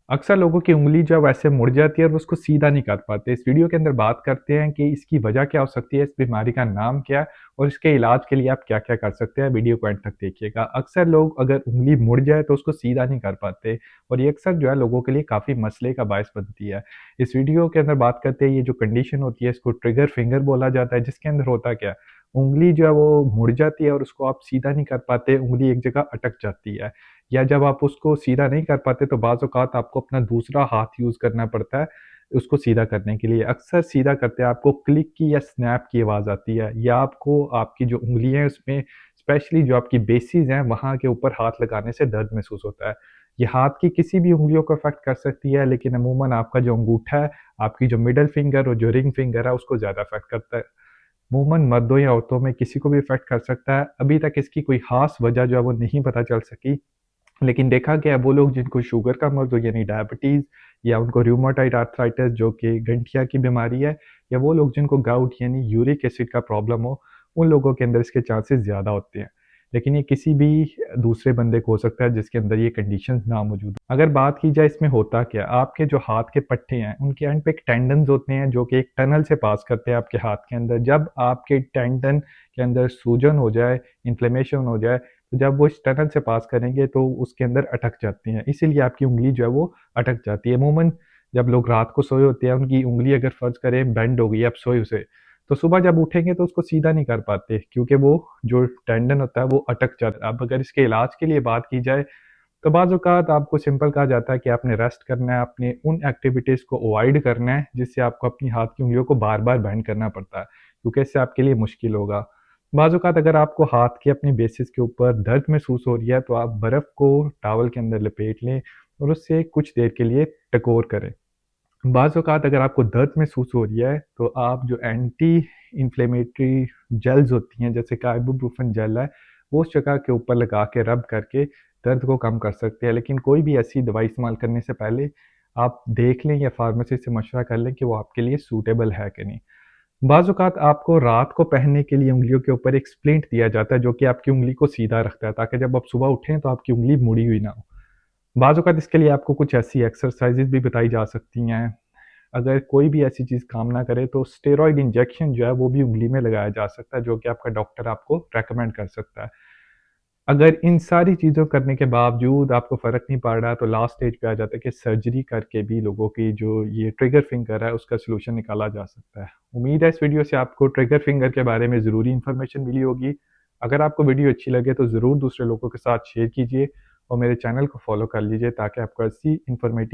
अक्सर लोगों की उँगली जो है वैसे मुड़ जाती है और वो उसको सीधा नहीं कर पाते। इस वीडियो के अंदर बात करते हैं कि इसकी वजह क्या हो सकती है, इस बीमारी का नाम क्या है और इसके इलाज के लिए आप क्या-क्या कर सकते हैं। वीडियो को एंड तक देखिएगा। अक्सर लोग अगर उँगली मुड़ जाए तो उसको सीधा नहीं कर पाते और ये अक्सर जो है लोगों के लिए काफ़ी मसले का बायस बनती है। इस वीडियो के अंदर बात करते हैं ये जो कंडीशन होती है इसको ट्रिगर फिंगर बोला जाता है, जिसके अंदर होता क्या है, उँगली जो है वो मुड़ जाती है और उसको आप सीधा नहीं कर पाते, उँगली एक जगह अटक जाती है। या जब आप उसको सीधा नहीं कर पाते तो बाज़ औक़ात आपको अपना दूसरा हाथ यूज़ करना पड़ता है, उसको सीधा करने के लिए। अक्सर सीधा करते आपको क्लिक की या स्नैप की आवाज़ आती है या आपको आपकी जो उँगलियाँ हैं उसमें स्पेशली जो आपकी बेसिस हैं वहाँ के ऊपर हाथ लगाने से दर्द महसूस होता है। ये हाथ की किसी भी उँगलियों को अफ़ेक्ट कर सकती है, लेकिन अमूमन आपका जो अंगूठा है, आपकी जो मिडल फिंगर और जो रिंग फिंगर है उसको ज़्यादा अफ़ेक्ट करता है। अमूमन मर्दों या औरतों में किसी को भी अफ़ेक्ट कर सकता है। अभी तक इसकी कोई ख़ास वजह जो है वो नहीं पता चल सकी। लेकिन देखा गया है वो लोग जिनको शुगर का मर्ज़ हो यानी डायबिटीज़ या उनको रूमेटॉइड आर्थराइटिस जो कि गठिया की बीमारी है, या वो लोग जिनको गाउट यानी यूरिक एसिड का प्रॉब्लम हो, उन लोगों के अंदर इसके चांसेस ज़्यादा होते हैं। लेकिन ये किसी भी दूसरे बंदे को हो सकता है जिसके अंदर ये कंडीशंस ना मौजूद हो। अगर बात की जाए इसमें होता क्या है, आपके जो हाथ के पट्टे हैं उनके एंड पे एक टेंडन्स होते हैं जो कि एक टनल से पास करते हैं आपके हाथ के अंदर। जब आपके टेंडन के अंदर सूजन हो जाए, इन्फ्लेमेशन हो जाए, तो जब वो इस टनल से पास करेंगे तो उसके अंदर अटक जाती हैं, इसीलिए आपकी उँगली जो है वो अटक जाती है। अमूमन जब लोग रात को सोए होते हैं, उनकी उँगली अगर फ़र्ज़ करें बेंड हो गई है, आप सोए उसे, तो सुबह जब उठेंगे तो उसको सीधा नहीं कर पाते क्योंकि वो जो टेंडन होता है वो अटक जाता है। अब अगर इसके इलाज के लिए बात की जाए तो बाज़ औक़ात आपको सिंपल कहा जाता है कि आपने रेस्ट करना है, आपने उन एक्टिविटीज़ को अवॉइड करना है जिससे आपको अपनी हाथ की उँगलियों को बार-बार बेंड करना पड़ता है, क्योंकि इससे आपके लिए मुश्किल होगा। बाज़ औक़ात अगर आपको हाथ की अपनी बेसिस के ऊपर दर्द महसूस हो रही है तो आप बर्फ़ को टॉवल के अंदर लपेट लें और उससे कुछ देर के लिए टकोर करें। बाज़ औक़ात अगर आपको दर्द महसूस हो रही है तो आप जो एंटी इन्फ्लेमेटरी जेल्स होती हैं जैसे कि आइबुप्रोफेन जेल है, वो उस जगह के ऊपर लगा के रब करके दर्द को कम कर सकते हैं। लेकिन कोई भी ऐसी दवाई इस्तेमाल करने से पहले आप देख लें या फार्मेसी से मशवरा कर लें कि वो आपके लिए सूटेबल है कि नहीं। बाज़ औक़ात आपको रात को पहनने के लिए उँगलियों के ऊपर एक स्प्लिंट दिया जाता है जो कि आपकी उँगली को सीधा रखता है ताकि जब आप सुबह उठें तो आपकी उँगली मुड़ी हुई ना हो। बाज़ औक़ात इसके लिए आपको कुछ ऐसी एक्सरसाइज़ेज़ भी बताई जा सकती हैं। अगर कोई भी ऐसी चीज़ काम ना करे तो स्टेरॉइड इंजेक्शन जो है वो भी उँगली में लगाया जा सकता है जो कि आपका डॉक्टर आपको रेकमेंड कर सकता है। अगर इन सारी चीज़ों करने के बावजूद आपको फ़र्क नहीं पड़ रहा तो लास्ट स्टेज पे आ जाता है कि सर्जरी करके भी लोगों की जो ये ट्रिगर फिंगर है उसका सॉल्यूशन निकाला जा सकता है। उम्मीद है इस वीडियो से आपको ट्रिगर फिंगर के बारे में ज़रूरी इन्फॉर्मेशन मिली होगी। अगर आपको वीडियो अच्छी लगे तो ज़रूर दूसरे लोगों के साथ शेयर कीजिए और मेरे चैनल को फ़ॉलो कर लीजिए ताकि आपको ऐसी इन्फॉर्मेटिव